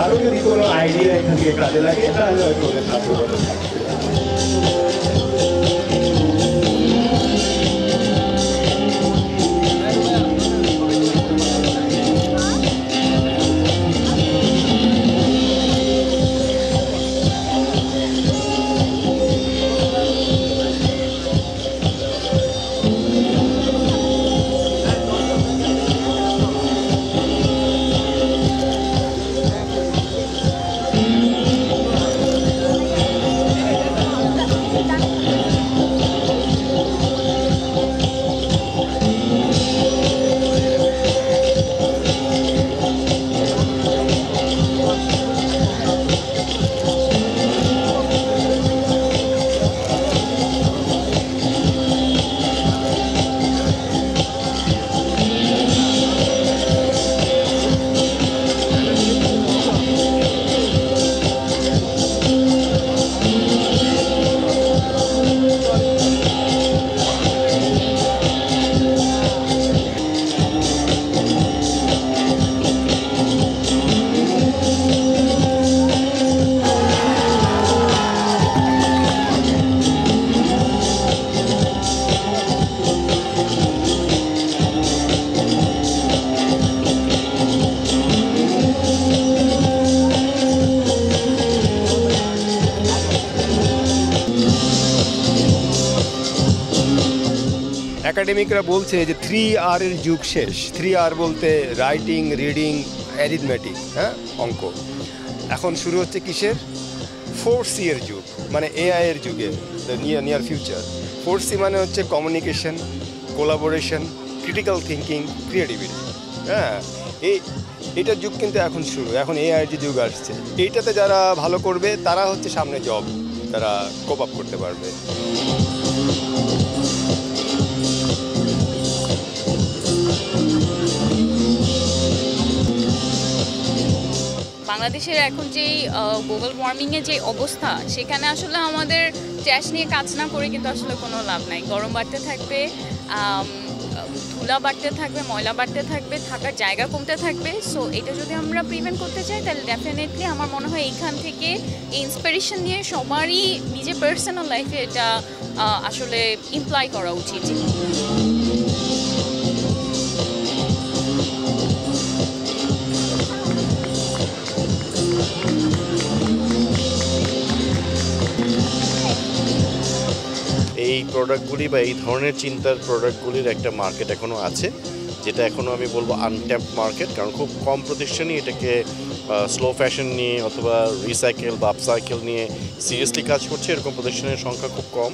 কারো যদি কোনো আইডিয়া এখান থেকে কাজে লাগে তাহলে হয়তো ওদের সাহায্য একাডেমিকরা বলছে যে 3R এর যুগ শেষ। 3R বলতে রাইটিং, রিডিং, অ্যারিথমেটিক, হ্যাঁ, অঙ্ক। এখন শুরু হচ্ছে কিসের? 4C এর যুগ, মানে AI এর যুগে, নিয়ার ফিউচার। 4C মানে হচ্ছে communication, collaboration, critical thinking, creativity. হ্যাঁ, এইটার যুগ কিন্তু এখন শুরু। এখন AI এর যে যুগ আসছে, এইটাতে যারা ভালো করবে তারা হচ্ছে সামনে জব, তারা কোপ আপ করতে পারবে। বাংলাদেশের এখন যেই গ্লোবাল ওয়ার্মিংয়ের যে অবস্থা, সেখানে আসলে আমাদের ট্র্যাশ নিয়ে কাজ না করে কিন্তু আসলে কোনো লাভ নাই। গরম বাড়তে থাকবে, ধুলা বাড়তে থাকবে, ময়লা বাড়তে থাকবে, থাকার জায়গা কমতে থাকবে। সো এটা যদি আমরা প্রিভেন্ট করতে চাই তাহলে ডেফিনেটলি আমার মনে হয় এইখান থেকে এই ইন্সপিরেশন নিয়ে সবারই নিজের পার্সোনাল লাইফে এটা আসলে ইমপ্লাই করা উচিত। এই প্রোডাক্টগুলি বা এই ধরনের চিন্তার প্রোডাক্টগুলির একটা মার্কেট এখনও আছে, যেটা এখনও আমি বলবো আনট্যাপড মার্কেট। কারণ খুব কম প্রতিষ্ঠানই এটাকে স্লো ফ্যাশন নিয়ে অথবা রিসাইকেল বা আপসাইকেল নিয়ে সিরিয়াসলি কাজ করছে। এরকম প্রতিষ্ঠানের সংখ্যা খুব কম।